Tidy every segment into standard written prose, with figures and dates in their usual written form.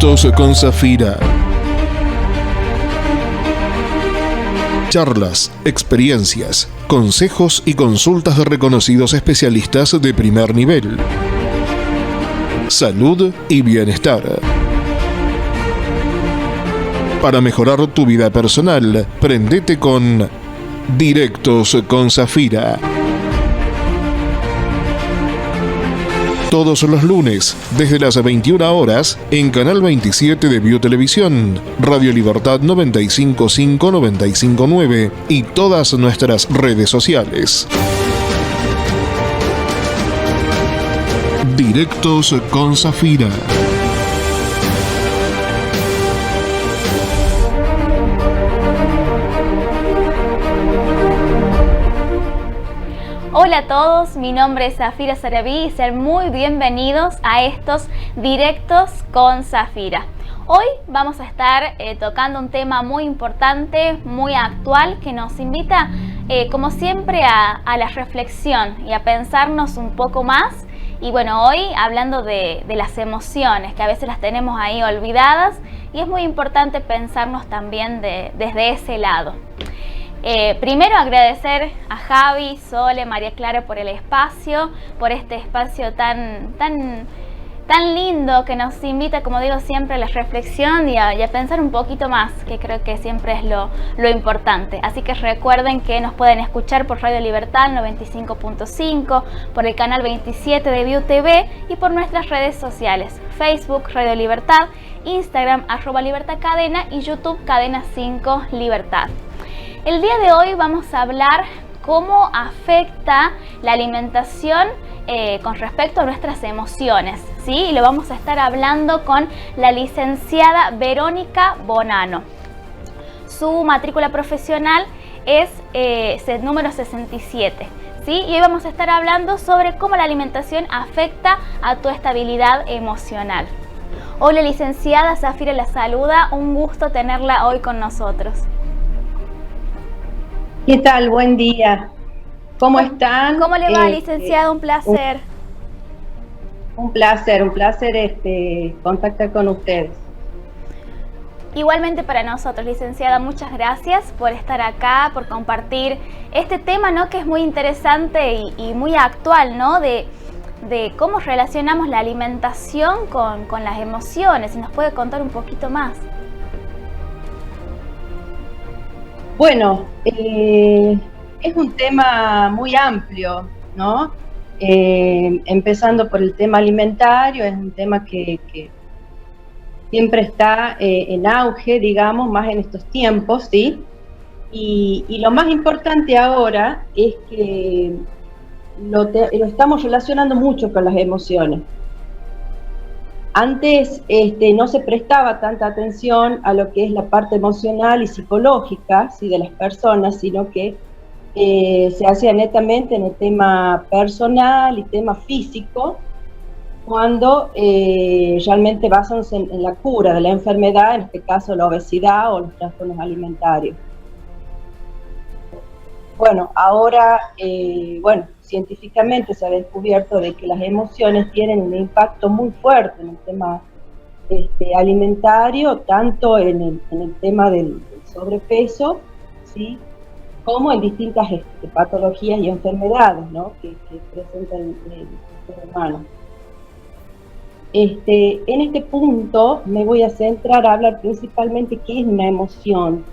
Directos con Zafira. Charlas, experiencias, consejos y consultas de reconocidos especialistas de primer nivel. Salud y bienestar. Para mejorar tu vida personal, prendete con Directos con Zafira. Todos los lunes, desde las 21 horas, en Canal 27 de Biotelevisión, Radio Libertad 955 959 y todas nuestras redes sociales. Directos con Zafira. Hola a todos, mi nombre es Zafira Sarabí y sean muy bienvenidos a estos Directos con Zafira. Hoy vamos a estar tocando un tema muy importante, muy actual, que nos invita, como siempre, a la reflexión y a pensarnos un poco más. Y bueno, hoy hablando de las emociones, que a veces las tenemos ahí olvidadas y es muy importante pensarnos también desde ese lado. Primero agradecer a Javi, Sole, María Clara por el espacio, por este espacio tan lindo que nos invita, como digo siempre, a la reflexión y a pensar un poquito más, que creo que siempre es lo importante. Así que recuerden que nos pueden escuchar por Radio Libertad 95.5, por el canal 27 de ViewTV y por nuestras redes sociales, Facebook Radio Libertad, Instagram @LibertadCadena y YouTube Cadena 5 Libertad. El día de hoy vamos a hablar cómo afecta la alimentación con respecto a nuestras emociones, ¿sí? Y lo vamos a estar hablando con la licenciada Verónica Bonano. Su matrícula profesional es número 67, ¿sí? Y hoy vamos a estar hablando sobre cómo la alimentación afecta a tu estabilidad emocional. Hola licenciada, Zafira la saluda, un gusto tenerla hoy con nosotros. ¿Qué tal? Buen día. ¿Cómo están? ¿Cómo le va, licenciada? Un placer. Un placer contactar con ustedes. Igualmente para nosotros, licenciada, muchas gracias por estar acá, por compartir este tema, ¿no? Que es muy interesante y muy actual, ¿no? De cómo relacionamos la alimentación con las emociones. Si nos puede contar un poquito más. Bueno, es un tema muy amplio, ¿no? Empezando por el tema alimentario, es un tema que siempre está en auge, digamos, más en estos tiempos, ¿sí? Y lo más importante ahora es que lo estamos relacionando mucho con las emociones. Antes no se prestaba tanta atención a lo que es la parte emocional y psicológica, ¿sí?, de las personas, sino que se hacía netamente en el tema personal y tema físico, cuando realmente basándose en la cura de la enfermedad, en este caso la obesidad o los trastornos alimentarios. Bueno, ahora, científicamente se ha descubierto de que las emociones tienen un impacto muy fuerte en el tema alimentario, tanto en el tema del sobrepeso, ¿sí?, como en distintas patologías y enfermedades, ¿no?, que presenta el ser humano. En este punto me voy a centrar a hablar principalmente qué es una emoción,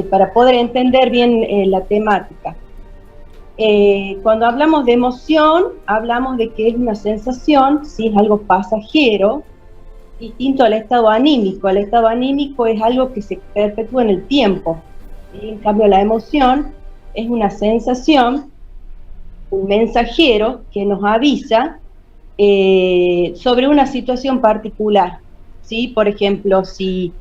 para poder entender bien la temática. Cuando hablamos de emoción, hablamos de que es una sensación, ¿sí?, es algo pasajero, distinto al estado anímico. El estado anímico es algo que se perpetúa en el tiempo, ¿sí? En cambio la emoción es una sensación, un mensajero que nos avisa sobre una situación particular, ¿sí? Por ejemplo, si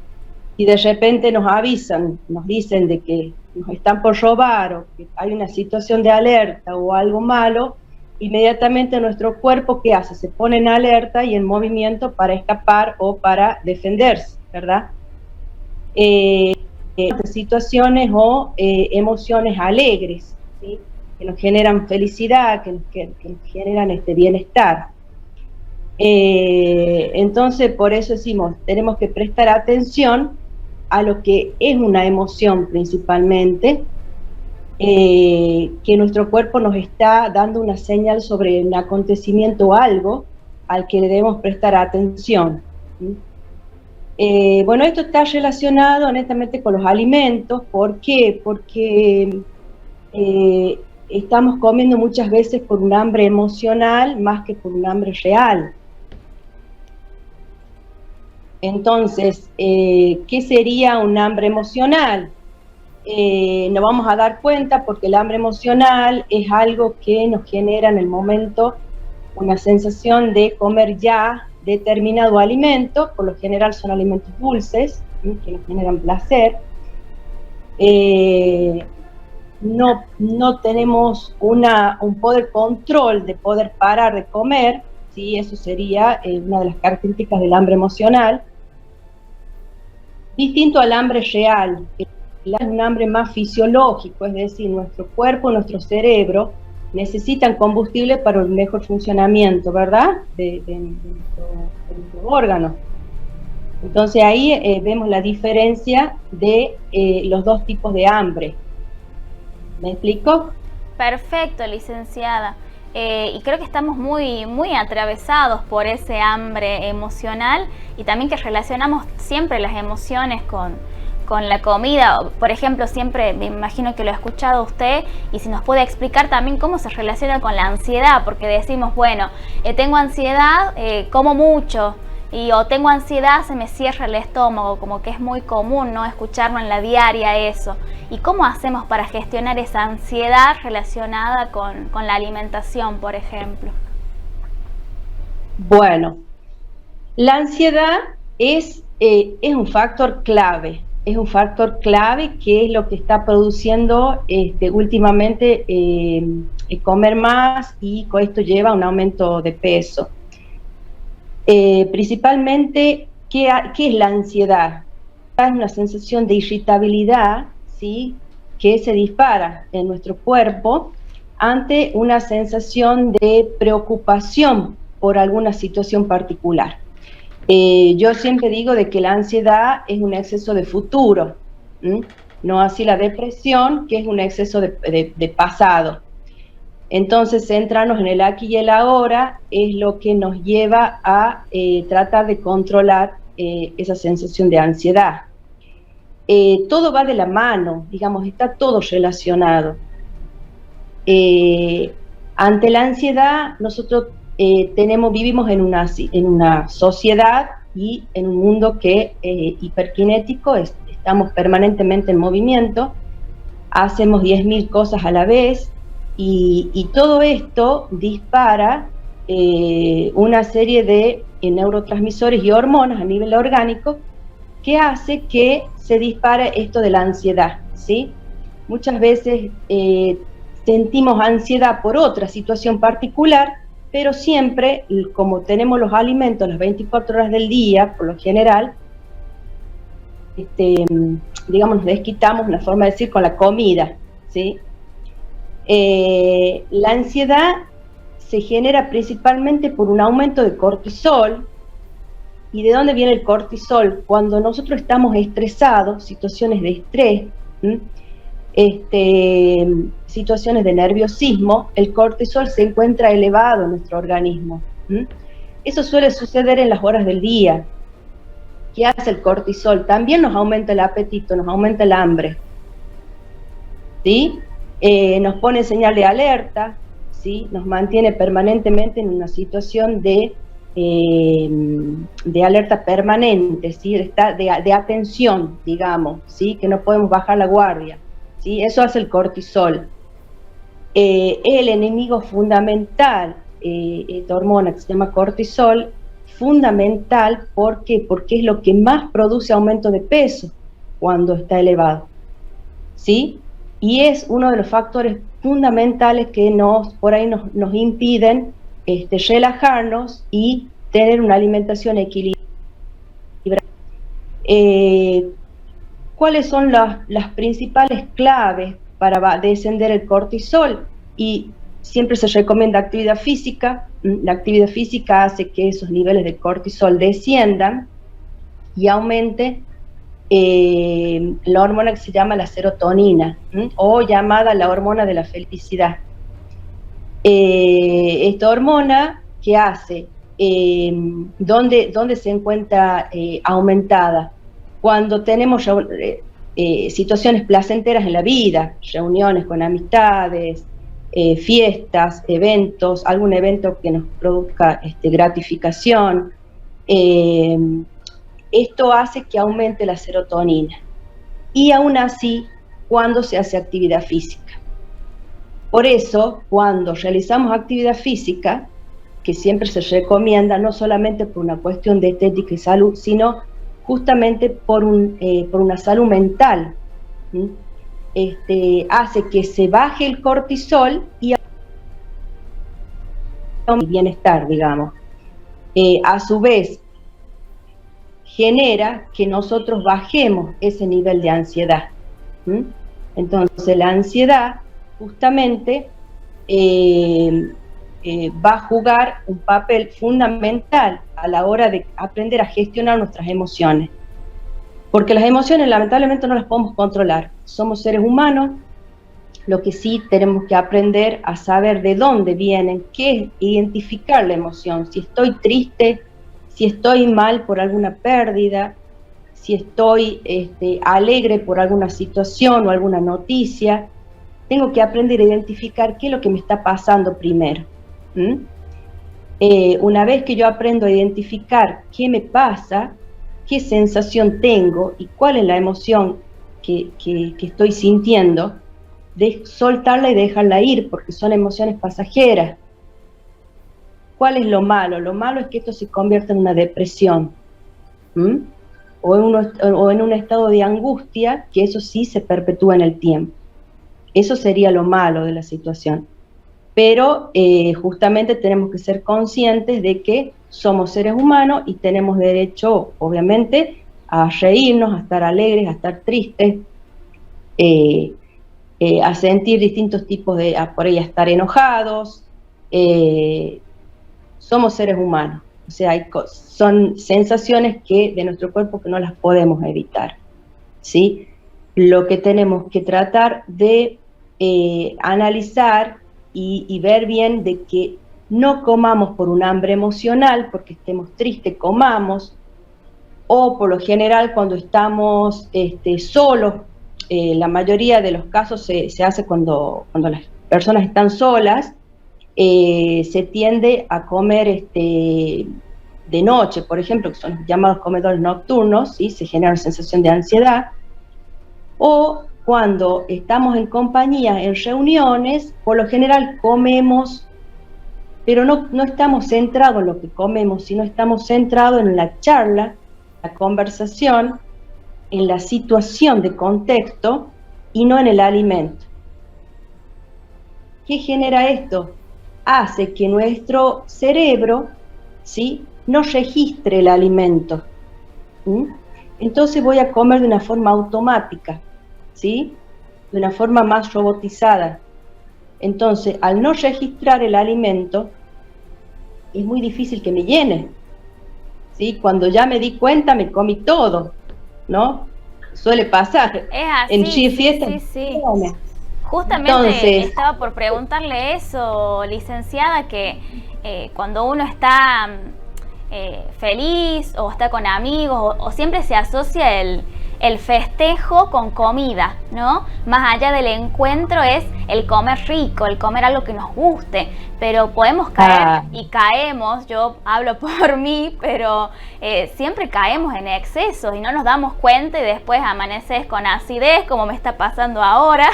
de repente nos avisan, nos dicen de que nos están por robar o que hay una situación de alerta o algo malo, inmediatamente nuestro cuerpo, ¿qué hace? Se pone en alerta y en movimiento para escapar o para defenderse, ¿verdad? Situaciones o emociones alegres, ¿sí?, que nos generan felicidad, que nos generan bienestar. Entonces, por eso decimos, tenemos que prestar atención a lo que es una emoción principalmente, que nuestro cuerpo nos está dando una señal sobre un acontecimiento o algo al que le debemos prestar atención. Bueno, esto está relacionado honestamente con los alimentos. ¿Por qué? Porque estamos comiendo muchas veces por un hambre emocional más que por un hambre real. Entonces, ¿qué sería un hambre emocional? Nos vamos a dar cuenta porque el hambre emocional es algo que nos genera en el momento una sensación de comer ya determinado alimento. Por lo general son alimentos dulces, que nos generan placer. No tenemos un poder control de poder parar de comer, ¿sí? Eso sería una de las características del hambre emocional. Distinto al hambre real, que es un hambre más fisiológico, es decir, nuestro cuerpo, nuestro cerebro necesitan combustible para el mejor funcionamiento, ¿verdad? De nuestro órgano. Entonces ahí vemos la diferencia de los dos tipos de hambre. ¿Me explico? Perfecto, licenciada. Y creo que estamos muy atravesados por ese hambre emocional y también que relacionamos siempre las emociones con la comida. Por ejemplo, siempre me imagino que lo ha escuchado usted, y si nos puede explicar también cómo se relaciona con la ansiedad, porque decimos, bueno, tengo ansiedad, como mucho, o tengo ansiedad, se me cierra el estómago, como que es muy común, ¿no?, escucharlo en la diaria eso. ¿Y cómo hacemos para gestionar esa ansiedad relacionada con la alimentación, por ejemplo? Bueno, la ansiedad es un factor clave. Es un factor clave que es lo que está produciendo últimamente comer más, y con esto lleva a un aumento de peso. Principalmente, ¿qué es la ansiedad? Es una sensación de irritabilidad, ¿sí?, que se dispara en nuestro cuerpo ante una sensación de preocupación por alguna situación particular. Yo siempre digo de que la ansiedad es un exceso de futuro, no así la depresión, que es un exceso de pasado. Entonces, centrarnos en el aquí y el ahora es lo que nos lleva a tratar de controlar esa sensación de ansiedad. Todo va de la mano, digamos, está todo relacionado. Ante la ansiedad, nosotros vivimos en una sociedad y en un mundo que hiperkinético, estamos permanentemente en movimiento, hacemos 10.000 cosas a la vez, y todo esto dispara una serie de neurotransmisores y hormonas a nivel orgánico que hace que se dispare esto de la ansiedad, ¿sí? Muchas veces sentimos ansiedad por otra situación particular, pero siempre, como tenemos los alimentos las 24 horas del día, por lo general, digamos, nos desquitamos, una forma de decir, con la comida, ¿sí? La ansiedad se genera principalmente por un aumento de cortisol. ¿Y de dónde viene el cortisol? Cuando nosotros estamos estresados, situaciones de estrés, situaciones de nerviosismo, el cortisol se encuentra elevado en nuestro organismo. Eso suele suceder en las horas del día. ¿Qué hace el cortisol? También nos aumenta el apetito, nos aumenta el hambre, ¿sí? Nos pone señal de alerta, ¿sí? Nos mantiene permanentemente en una situación de alerta permanente, ¿sí? de atención, digamos, ¿sí? Que no podemos bajar la guardia, ¿sí? Eso hace el cortisol. Es el enemigo fundamental, esta hormona que se llama cortisol, fundamental. ¿Por qué? Porque es lo que más produce aumento de peso cuando está elevado, ¿sí? Y es uno de los factores fundamentales que por ahí nos impiden relajarnos y tener una alimentación equilibrada. ¿Cuáles son las principales claves para descender el cortisol? Y siempre se recomienda actividad física. La actividad física hace que esos niveles de cortisol desciendan y aumente la hormona que se llama la serotonina, o llamada la hormona de la felicidad. Esta hormona, ¿qué hace? ¿Dónde se encuentra aumentada? Cuando tenemos situaciones placenteras en la vida, reuniones con amistades, fiestas, eventos, algún evento que nos produzca gratificación. Esto hace que aumente la serotonina. Y aún así, cuando se hace actividad física. Por eso, cuando realizamos actividad física, que siempre se recomienda, no solamente por una cuestión de estética y salud, sino justamente por una salud mental, hace que se baje el cortisol y el bienestar, digamos. A su vez, genera que nosotros bajemos ese nivel de ansiedad. Entonces, la ansiedad justamente va a jugar un papel fundamental a la hora de aprender a gestionar nuestras emociones. Porque las emociones lamentablemente no las podemos controlar. Somos seres humanos, lo que sí tenemos que aprender a saber de dónde vienen, qué es identificar la emoción. Si estoy triste, si estoy mal por alguna pérdida, si estoy alegre por alguna situación o alguna noticia, tengo que aprender a identificar qué es lo que me está pasando primero. Una vez que yo aprendo a identificar qué me pasa, qué sensación tengo y cuál es la emoción que estoy sintiendo, de soltarla y dejarla ir, porque son emociones pasajeras. ¿Cuál es lo malo? Lo malo es que esto se convierta en una depresión, o en un estado de angustia, que eso sí se perpetúa en el tiempo. Eso sería lo malo de la situación. Pero justamente tenemos que ser conscientes de que somos seres humanos y tenemos derecho, obviamente, a reírnos, a estar alegres, a estar tristes, a sentir distintos tipos de, por ahí a estar enojados. Somos seres humanos, o sea, son sensaciones de nuestro cuerpo que no las podemos evitar, ¿sí? Lo que tenemos que tratar de analizar y ver bien de que no comamos por un hambre emocional, porque estemos tristes, comamos, o por lo general cuando estamos solos, la mayoría de los casos se hace cuando las personas están solas, se tiende a comer de noche, por ejemplo, que son los llamados comedores nocturnos, ¿sí? Se genera una sensación de ansiedad, o cuando estamos en compañía, en reuniones, por lo general comemos, pero no estamos centrados en lo que comemos, sino estamos centrados en la charla, la conversación, en la situación de contexto y no en el alimento. ¿Qué genera esto? Hace que nuestro cerebro, ¿sí?, no registre el alimento. Entonces voy a comer de una forma automática, ¿sí?, de una forma más robotizada. Entonces, al no registrar el alimento, es muy difícil que me llene, ¿sí? Cuando ya me di cuenta, me comí todo, ¿no? Suele pasar. Es así, en fiestas. Sí. Justamente entonces, estaba por preguntarle eso, licenciada, que cuando uno está feliz o está con amigos o siempre se asocia el festejo con comida, ¿no? Más allá del encuentro es el comer rico, el comer algo que nos guste, pero podemos caer y caemos, yo hablo por mí, pero siempre caemos en excesos y no nos damos cuenta y después amaneces con acidez como me está pasando ahora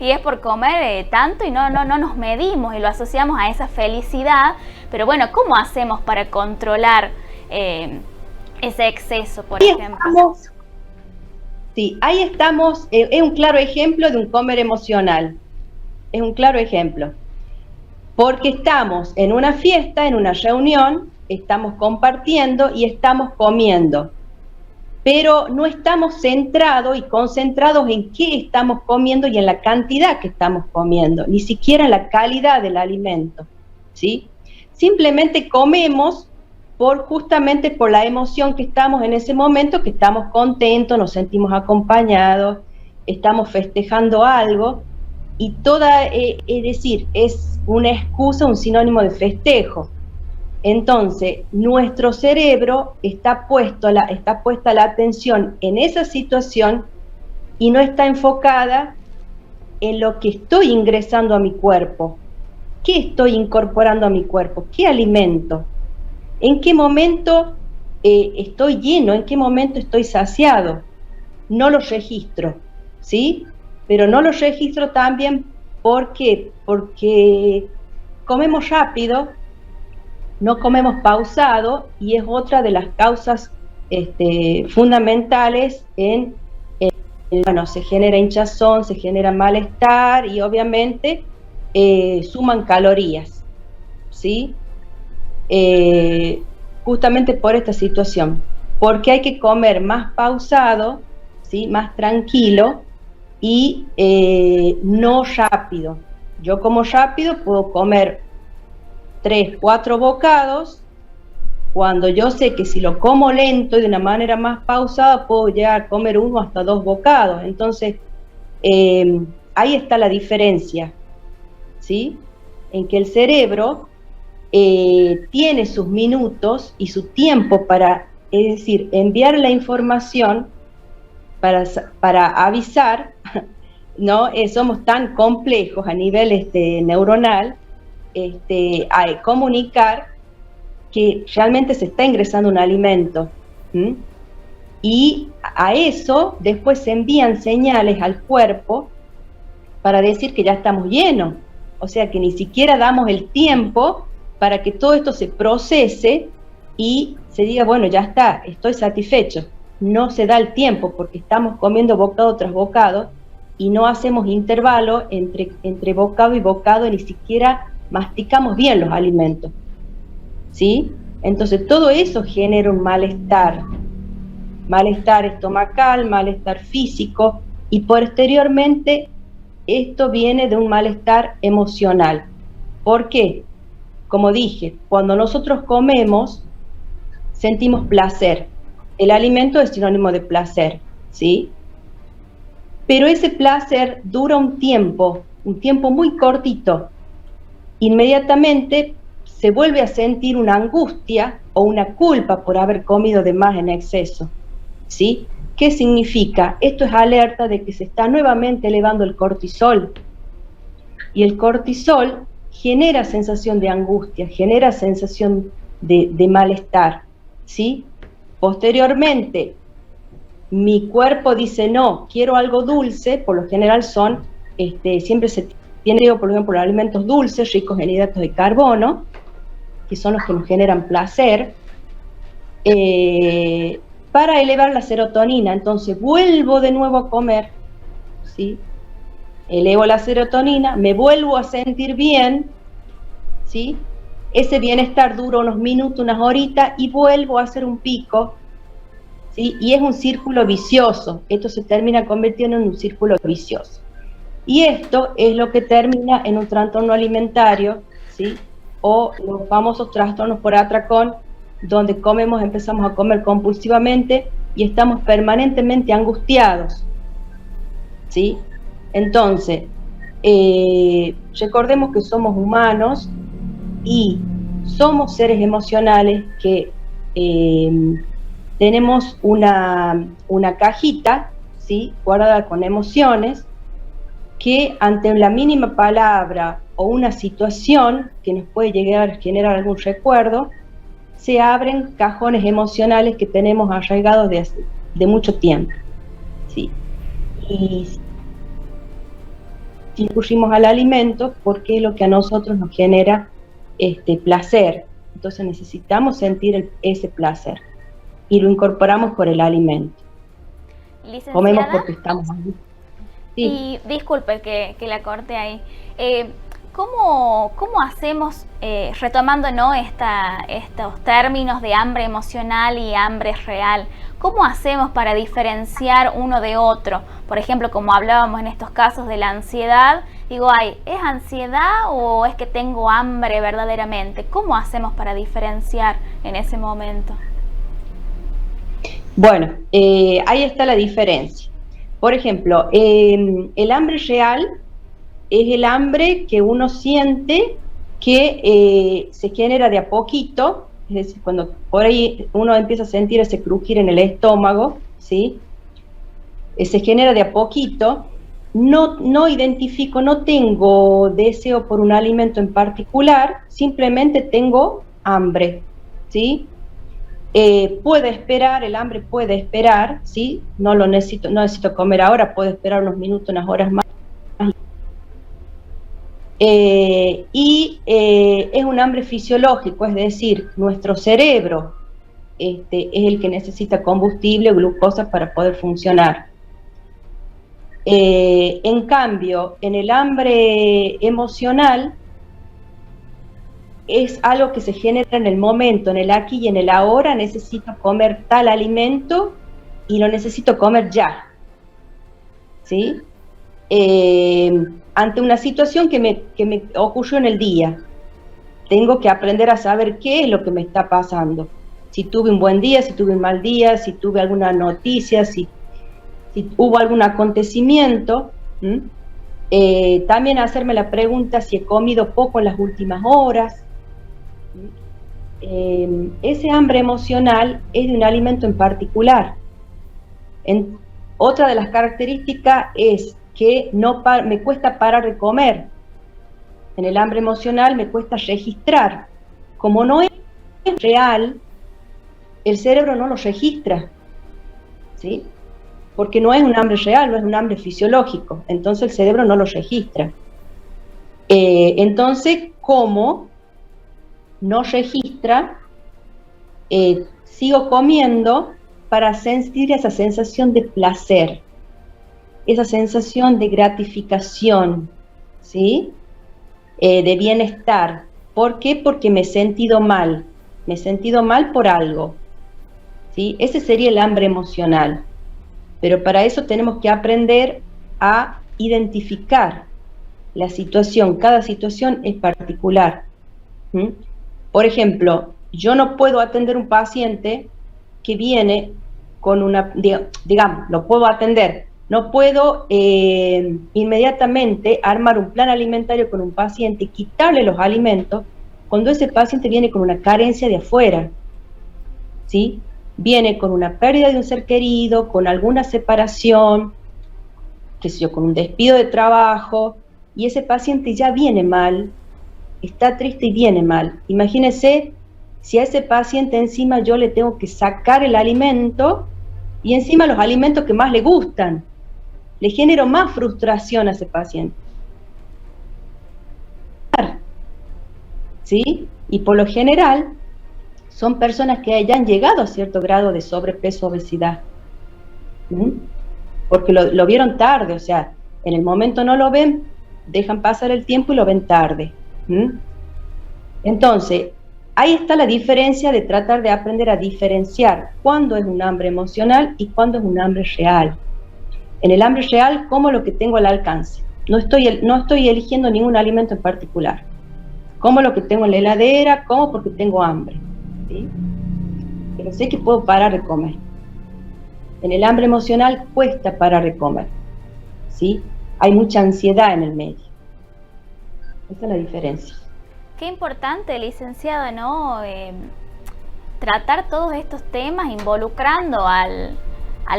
y es por comer tanto y no nos medimos y lo asociamos a esa felicidad, pero bueno, ¿cómo hacemos para controlar ese exceso, por ejemplo? Sí, ahí estamos, es un claro ejemplo de un comer emocional, es un claro ejemplo, porque estamos en una fiesta, en una reunión, estamos compartiendo y estamos comiendo. pero no estamos centrados y concentrados en qué estamos comiendo y en la cantidad que estamos comiendo, ni siquiera en la calidad del alimento, ¿sí? Simplemente comemos justamente por la emoción que estamos en ese momento, que estamos contentos, nos sentimos acompañados, estamos festejando algo, y es decir, es una excusa, un sinónimo de festejo. Entonces, nuestro cerebro está puesta la atención en esa situación y no está enfocada en lo que estoy ingresando a mi cuerpo. ¿Qué estoy incorporando a mi cuerpo? ¿Qué alimento? ¿En qué momento estoy lleno? ¿En qué momento estoy saciado? No lo registro, ¿sí? Pero no lo registro también porque comemos rápido, no comemos pausado, y es otra de las causas fundamentales bueno, se genera hinchazón, se genera malestar y obviamente suman calorías, ¿sí? Justamente por esta situación, porque hay que comer más pausado, ¿sí? Más tranquilo y no rápido. Yo como rápido puedo comer 3, 4 bocados, cuando yo sé que si lo como lento y de una manera más pausada puedo llegar a comer 1 hasta 2 bocados. Entonces, ahí está la diferencia, ¿sí? En que el cerebro tiene sus minutos y su tiempo para, es decir, enviar la información para avisar, ¿no? Somos tan complejos a nivel neuronal, a comunicar que realmente se está ingresando un alimento. Y a eso después se envían señales al cuerpo para decir que ya estamos llenos. O sea que ni siquiera damos el tiempo para que todo esto se procese y se diga, bueno, ya está, estoy satisfecho. No se da el tiempo porque estamos comiendo bocado tras bocado y no hacemos intervalo entre bocado y bocado, ni siquiera masticamos bien los alimentos, ¿sí? Entonces todo eso genera un malestar estomacal, malestar físico, y posteriormente esto viene de un malestar emocional. ¿Por qué? Como dije, cuando nosotros comemos sentimos placer. El alimento es sinónimo de placer, ¿sí? Pero ese placer dura un tiempo muy cortito. Inmediatamente se vuelve a sentir una angustia o una culpa por haber comido de más en exceso, ¿sí? ¿Qué significa? Esto es alerta de que se está nuevamente elevando el cortisol. Y el cortisol genera sensación de angustia, genera sensación de malestar, ¿sí? Posteriormente, mi cuerpo dice, no, quiero algo dulce, por lo general siempre se tiene, por ejemplo, alimentos dulces, ricos en hidratos de carbono, que son los que nos generan placer, para elevar la serotonina. Entonces vuelvo de nuevo a comer, ¿sí? Elevo la serotonina, me vuelvo a sentir bien, ¿sí? Ese bienestar dura unos minutos, unas horitas, y vuelvo a hacer un pico, ¿sí? Y es un círculo vicioso. Esto se termina convirtiendo en un círculo vicioso. Y esto es lo que termina en un trastorno alimentario, ¿sí? O los famosos trastornos por atracón, donde empezamos a comer compulsivamente y estamos permanentemente angustiados, ¿sí? Entonces, recordemos que somos humanos y somos seres emocionales que tenemos una cajita, ¿sí? Guardada con emociones, que ante la mínima palabra o una situación que nos puede llegar a generar algún recuerdo, se abren cajones emocionales que tenemos arraigados de mucho tiempo, ¿sí? Y si recurrimos al alimento, porque es lo que a nosotros nos genera placer. Entonces necesitamos sentir ese placer y lo incorporamos por el alimento. Licenciada, comemos porque estamos ahí. Sí. Y disculpe que la corte ahí. ¿Cómo hacemos, retomando, ¿no?, estos términos de hambre emocional y hambre real? ¿Cómo hacemos para diferenciar uno de otro? Por ejemplo, como hablábamos en estos casos de la ansiedad, digo, ¿es ansiedad o es que tengo hambre verdaderamente? ¿Cómo hacemos para diferenciar en ese momento? Bueno, ahí está la diferencia. Por ejemplo, el hambre real es el hambre que uno siente que se genera de a poquito, es decir, cuando por ahí uno empieza a sentir ese crujir en el estómago, ¿sí? Se genera de a poquito, no identifico, no tengo deseo por un alimento en particular, simplemente tengo hambre, ¿sí? Puede esperar, el hambre puede esperar, ¿sí? No necesito comer ahora, puedo esperar unos minutos, unas horas más. Es un hambre fisiológico, es decir, nuestro cerebro es el que necesita combustible, glucosa para poder funcionar. En cambio, en el hambre emocional es algo que se genera en el momento, en el aquí y en el ahora. Necesito comer tal alimento y lo necesito comer ya, ¿sí? Ante una situación que me ocurrió en el día, tengo que aprender a saber qué es lo que me está pasando. Si tuve un buen día, si tuve un mal día, si tuve alguna noticia, si hubo algún acontecimiento. También hacerme la pregunta si he comido poco en las últimas horas. Ese hambre emocional es de un alimento en particular. Otra de las características es que me cuesta parar de comer. En el hambre emocional me cuesta registrar. Como no es real, el cerebro no lo registra, ¿sí? Porque no es un hambre real, no es un hambre fisiológico, entonces el cerebro no lo registra. Entonces, como no registra, sigo comiendo para sentir esa sensación de placer, esa sensación de gratificación, ¿sí? De bienestar. ¿Por qué? Porque me he sentido mal por algo, ¿sí? Ese sería el hambre emocional. Pero para eso tenemos que aprender a identificar la situación. Cada situación es particular. Por ejemplo, yo no puedo atender un paciente que viene con una, digamos, lo puedo atender. No puedo inmediatamente armar un plan alimentario con un paciente y quitarle los alimentos cuando ese paciente viene con una carencia de afuera, ¿sí? Viene con una pérdida de un ser querido, con alguna separación, qué sé yo, con un despido de trabajo, y ese paciente ya viene mal, está triste y viene mal. Imagínense si a ese paciente encima yo le tengo que sacar el alimento, y encima los alimentos que más le gustan. Le genero más frustración a ese paciente. ¿Sí? Y por lo general, son personas que ya han llegado a cierto grado de sobrepeso, obesidad. Porque lo vieron tarde, o sea, en el momento no lo ven, dejan pasar el tiempo y lo ven tarde. Entonces, ahí está la diferencia de tratar de aprender a diferenciar cuándo es un hambre emocional y cuándo es un hambre real. En el hambre real, como lo que tengo al alcance. No estoy eligiendo ningún alimento en particular. Como lo que tengo en la heladera, como porque tengo hambre, ¿sí? Pero sé que puedo parar de comer. En el hambre emocional cuesta parar de comer, ¿sí? Hay mucha ansiedad en el medio. Esa es la diferencia. Qué importante, licenciada, ¿no? Tratar todos estos temas involucrando al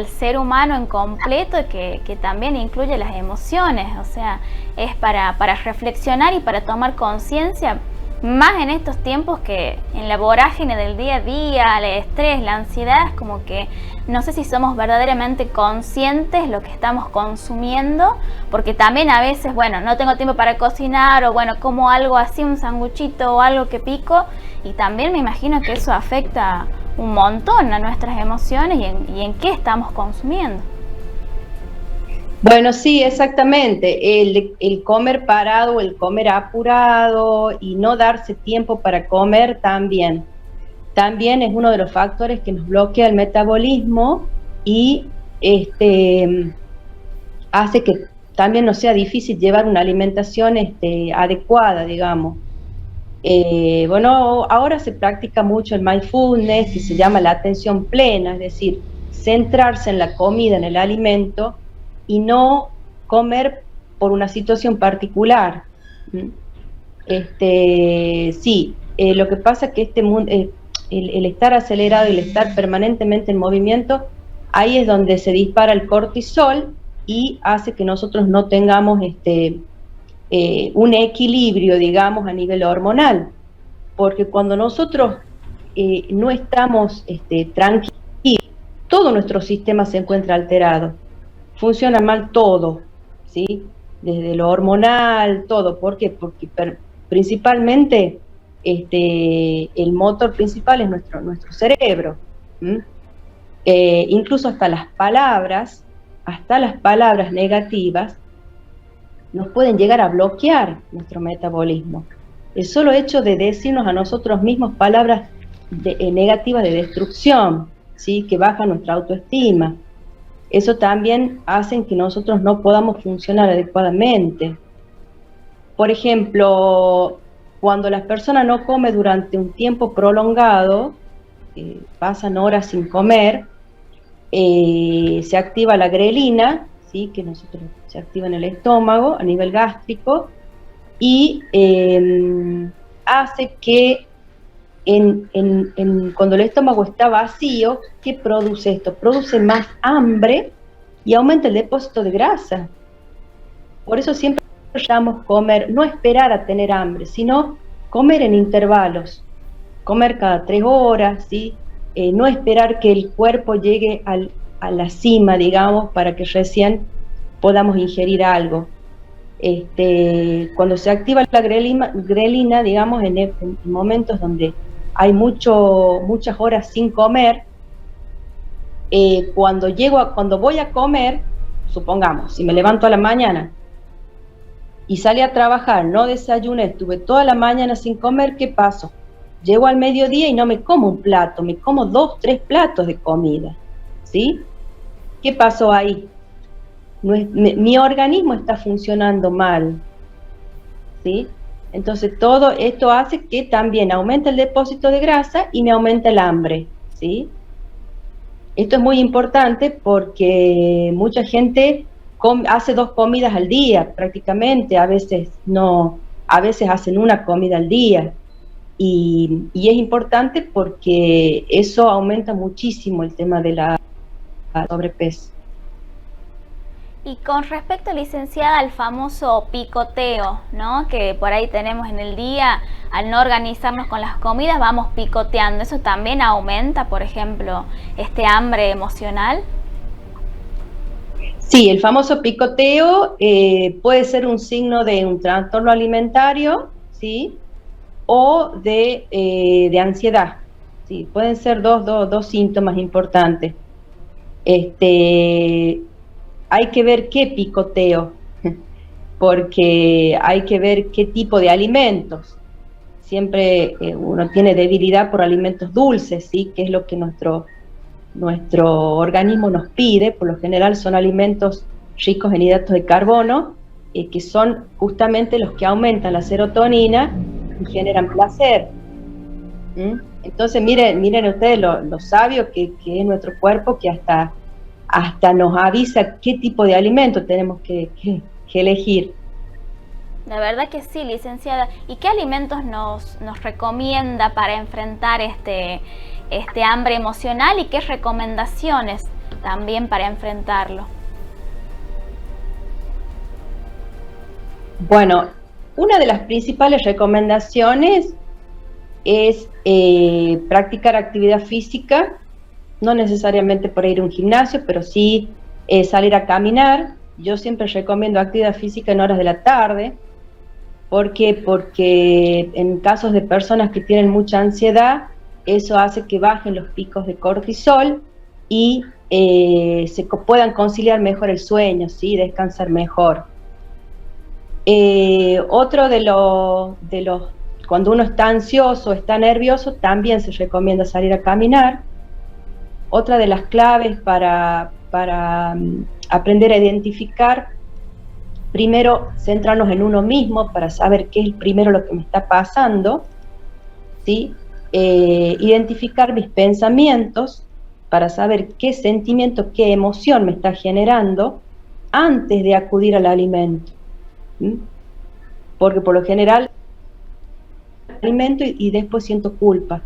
ser humano en completo, que también incluye las emociones. O sea, es para reflexionar y para tomar conciencia, más en estos tiempos que en la vorágine del día a día, el estrés, la ansiedad, es como que no sé si somos verdaderamente conscientes de lo que estamos consumiendo, porque también a veces, bueno, no tengo tiempo para cocinar, o bueno, como algo así, un sanguchito o algo que pico, y también me imagino que eso afecta un montón a nuestras emociones y en qué estamos consumiendo. Bueno, sí, exactamente. El comer parado, el comer apurado y no darse tiempo para comer también. También es uno de los factores que nos bloquea el metabolismo y hace que también nos sea difícil llevar una alimentación adecuada, digamos. Bueno, ahora se practica mucho el mindfulness, que se llama la atención plena, es decir, centrarse en la comida, en el alimento, y no comer por una situación particular. ¿Mm? Sí, lo que pasa es que este mundo, el estar acelerado y el estar permanentemente en movimiento, ahí es donde se dispara el cortisol y hace que nosotros no tengamos un equilibrio, digamos, a nivel hormonal, porque cuando nosotros no estamos tranquilos, todo nuestro sistema se encuentra alterado, funciona mal todo, ¿sí? Desde lo hormonal, todo. ¿Por qué? Porque principalmente el motor principal es nuestro cerebro. Incluso hasta las palabras negativas, nos pueden llegar a bloquear nuestro metabolismo. El solo hecho de decirnos a nosotros mismos palabras negativas de destrucción, ¿sí? Que bajan nuestra autoestima. Eso también hace que nosotros no podamos funcionar adecuadamente. Por ejemplo, cuando las personas no comen durante un tiempo prolongado, pasan horas sin comer, se activa la grelina, ¿sí? Que se activa en el estómago a nivel gástrico y hace que cuando el estómago está vacío, ¿qué produce esto? Produce más hambre y aumenta el depósito de grasa. Por eso siempre llamamos comer, no esperar a tener hambre, sino comer en intervalos, comer cada 3 horas, ¿sí? No esperar que el cuerpo llegue a la cima, digamos, para que recién podamos ingerir algo. Cuando se activa la grelina, digamos, en momentos donde hay muchas horas sin comer, cuando voy a comer, supongamos, si me levanto a la mañana y salí a trabajar, no desayuné, estuve toda la mañana sin comer, ¿qué pasó? Llego al mediodía y no me como un plato, me como 2, 3 platos de comida, ¿sí? ¿Qué pasó ahí? Mi organismo está funcionando mal, ¿sí? Entonces todo esto hace que también aumente el depósito de grasa y me aumenta el hambre, ¿sí? Esto es muy importante porque mucha gente hace 2 comidas al día prácticamente, a veces no, a veces hacen una comida al día. Y es importante porque eso aumenta muchísimo el tema de la sobrepeso. Y con respecto, licenciada, al famoso picoteo, ¿no? Que por ahí tenemos en el día, al no organizarnos con las comidas, vamos picoteando. ¿Eso también aumenta, por ejemplo, este hambre emocional? Sí, el famoso picoteo puede ser un signo de un trastorno alimentario, ¿sí? O de ansiedad. Sí, pueden ser dos síntomas importantes. Hay que ver qué picoteo, porque hay que ver qué tipo de alimentos. Siempre uno tiene debilidad por alimentos dulces, ¿sí? Que es lo que nuestro organismo nos pide. Por lo general son alimentos ricos en hidratos de carbono, que son justamente los que aumentan la serotonina y generan placer. Entonces miren ustedes lo sabio que es nuestro cuerpo, que hasta nos avisa qué tipo de alimento tenemos que elegir. La verdad que sí, licenciada. ¿Y qué alimentos nos recomienda para enfrentar este hambre emocional y qué recomendaciones también para enfrentarlo? Bueno, una de las principales recomendaciones es practicar actividad física, no necesariamente por ir a un gimnasio, pero sí salir a caminar. Yo siempre recomiendo actividad física en horas de la tarde. ¿Por qué? Porque en casos de personas que tienen mucha ansiedad, eso hace que bajen los picos de cortisol y puedan conciliar mejor el sueño, ¿sí? Descansar mejor. Otro de los, cuando uno está ansioso, está nervioso, también se recomienda salir a caminar. Otra de las claves para aprender a identificar, primero centrarnos en uno mismo para saber qué es primero lo que me está pasando, ¿sí? Identificar mis pensamientos para saber qué sentimiento, qué emoción me está generando antes de acudir al alimento. ¿Sí? Porque por lo general alimento y después siento culpa.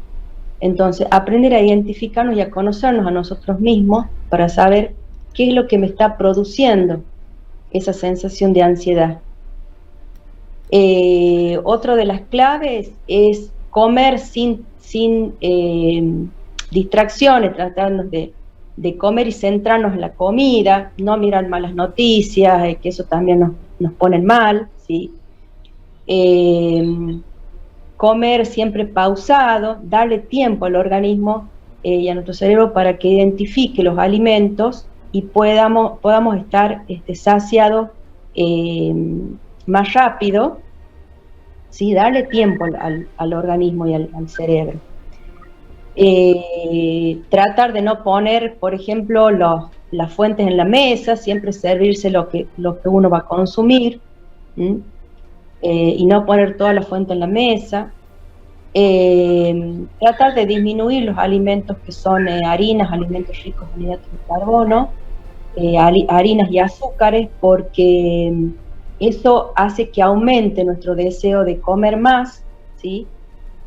Entonces, aprender a identificarnos y a conocernos a nosotros mismos para saber qué es lo que me está produciendo esa sensación de ansiedad. Otra de las claves es comer sin distracciones, tratarnos de comer y centrarnos en la comida, no mirar malas noticias, que eso también nos pone mal, ¿sí? Comer siempre pausado, darle tiempo al organismo y a nuestro cerebro para que identifique los alimentos y podamos estar saciados más rápido, ¿sí? Darle tiempo al organismo y al cerebro. Tratar de no poner, por ejemplo, las fuentes en la mesa, siempre servirse lo que uno va a consumir, y no poner toda la fuente en la mesa. Tratar de disminuir los alimentos que son harinas, alimentos ricos en hidratos de carbono, harinas y azúcares, porque eso hace que aumente nuestro deseo de comer más, ¿sí?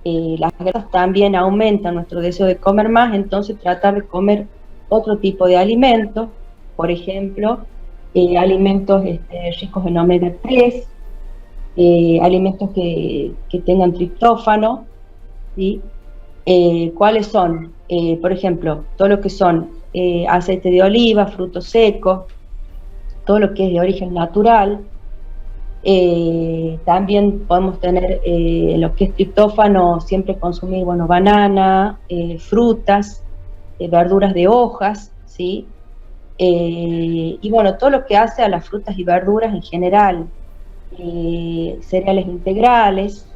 Las grasas también aumentan nuestro deseo de comer más, entonces tratar de comer otro tipo de alimentos, por ejemplo, alimentos ricos en omega 3, alimentos que tengan triptófano, ¿sí? ¿Cuáles son? Por ejemplo, todo lo que son aceite de oliva, frutos secos, todo lo que es de origen natural. También podemos tener lo que es triptófano, siempre consumir, bueno, banana, frutas, verduras de hojas, ¿sí? Y bueno, todo lo que hace a las frutas y verduras en general, cereales integrales,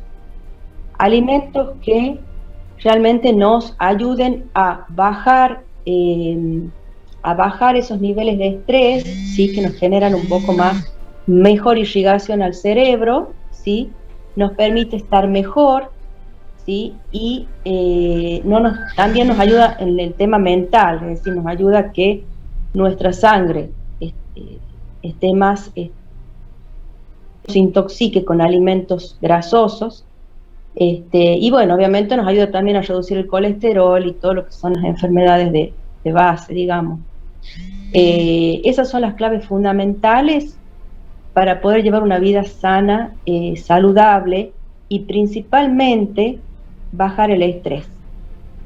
alimentos que realmente nos ayuden a bajar esos niveles de estrés, ¿sí? Que nos generan un poco más mejor irrigación al cerebro, ¿sí? Nos permite estar mejor, ¿sí? Y también nos ayuda en el tema mental, es decir, nos ayuda a que nuestra sangre esté más, se intoxique con alimentos grasosos, y bueno, obviamente nos ayuda también a reducir el colesterol y todo lo que son las enfermedades de base, digamos. Esas son las claves fundamentales para poder llevar una vida sana, saludable y principalmente bajar el estrés.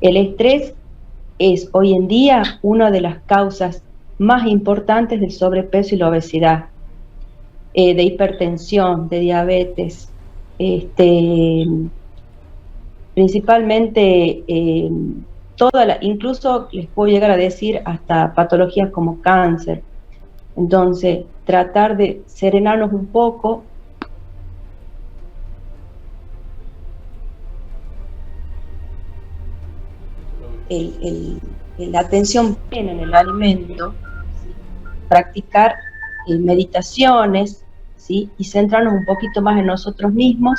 El estrés es hoy en día una de las causas más importantes del sobrepeso y la obesidad, de hipertensión, de diabetes, principalmente incluso les puedo llegar a decir hasta patologías como cáncer. Entonces, tratar de serenarnos un poco. La atención plena en el alimento, ¿sí? Practicar meditaciones, ¿sí? Y centrarnos un poquito más en nosotros mismos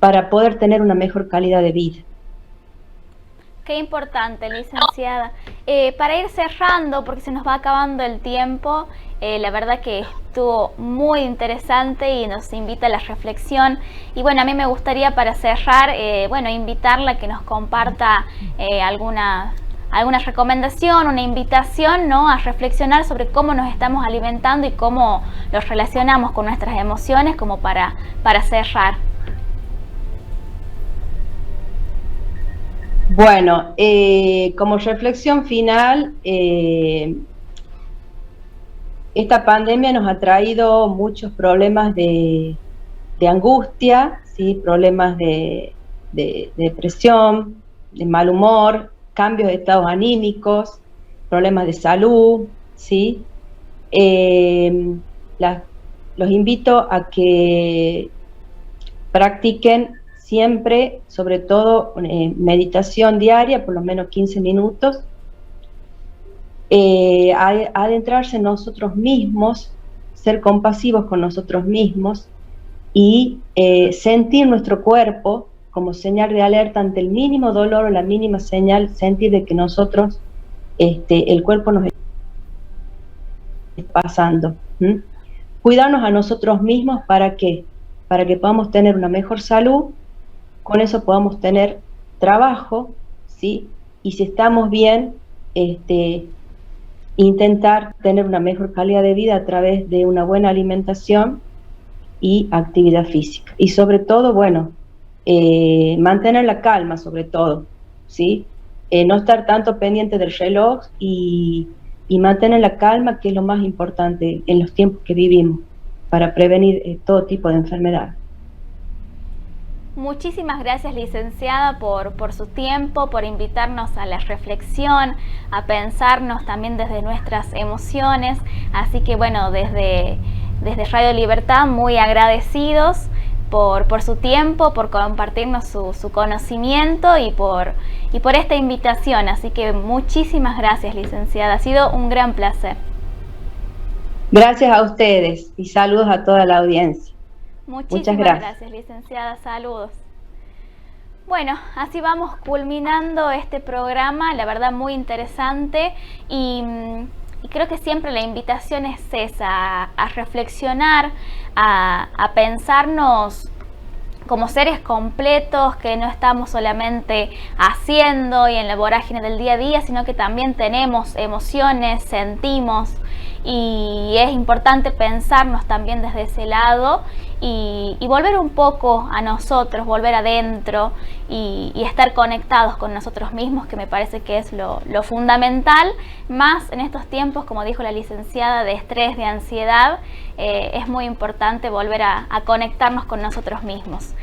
para poder tener una mejor calidad de vida. Qué importante, licenciada. Para ir cerrando, porque se nos va acabando el tiempo, la verdad que estuvo muy interesante y nos invita a la reflexión. Y bueno, a mí me gustaría para cerrar, bueno, invitarla a que nos comparta alguna recomendación, una invitación, ¿no? A reflexionar sobre cómo nos estamos alimentando y cómo los relacionamos con nuestras emociones, como para cerrar. Bueno, como reflexión final, esta pandemia nos ha traído muchos problemas de angustia, ¿sí? Problemas de depresión, de mal humor, cambios de estados anímicos, problemas de salud, ¿sí? Los invito a que practiquen siempre, sobre todo meditación diaria, por lo menos 15 minutos, adentrarse en nosotros mismos, ser compasivos con nosotros mismos y sentir nuestro cuerpo como señal de alerta ante el mínimo dolor o la mínima señal, sentir de que nosotros, el cuerpo nos está pasando. Cuidarnos a nosotros mismos para que podamos tener una mejor salud, con eso podamos tener trabajo, ¿sí? Y si estamos bien, intentar tener una mejor calidad de vida a través de una buena alimentación y actividad física. Y sobre todo, bueno, mantener la calma, sobre todo, ¿sí? No estar tanto pendiente del reloj y mantener la calma, que es lo más importante en los tiempos que vivimos, para prevenir todo tipo de enfermedad. Muchísimas gracias, licenciada, por su tiempo, por invitarnos a la reflexión, a pensarnos también desde nuestras emociones. Así que bueno, desde Radio Libertad, muy agradecidos por su tiempo, por compartirnos su conocimiento y por esta invitación. Así que muchísimas gracias, licenciada. Ha sido un gran placer. Gracias a ustedes y saludos a toda la audiencia. Muchas gracias, licenciada. Saludos. Bueno, así vamos culminando este programa, la verdad muy interesante, y creo que siempre la invitación es esa, a reflexionar, a pensarnos como seres completos, que no estamos solamente haciendo y en la vorágine del día a día, sino que también tenemos emociones, sentimos, y es importante pensarnos también desde ese lado y volver un poco a nosotros, volver adentro y estar conectados con nosotros mismos, que me parece que es lo fundamental, más en estos tiempos, como dijo la licenciada, de estrés, de ansiedad. Es muy importante volver a conectarnos con nosotros mismos.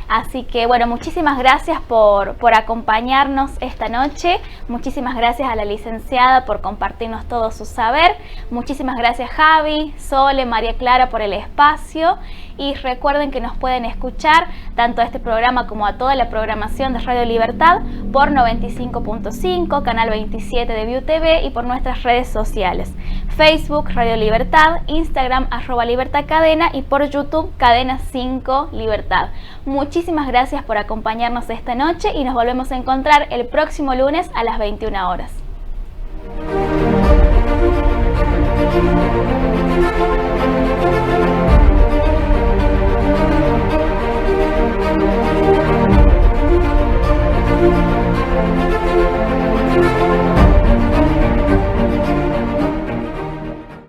Así que bueno, muchísimas gracias por acompañarnos esta noche. Muchísimas gracias a la licenciada por compartirnos todo su saber. Muchísimas gracias Javi, Sole, María Clara por el espacio. Y recuerden que nos pueden escuchar tanto a este programa como a toda la programación de Radio Libertad por 95.5, canal 27 de Viu TV, y por nuestras redes sociales: Facebook Radio Libertad, Instagram @libertadcadena y por YouTube Cadena 5 Libertad. Muchísimas gracias por acompañarnos esta noche y nos volvemos a encontrar el próximo lunes a las 21 horas.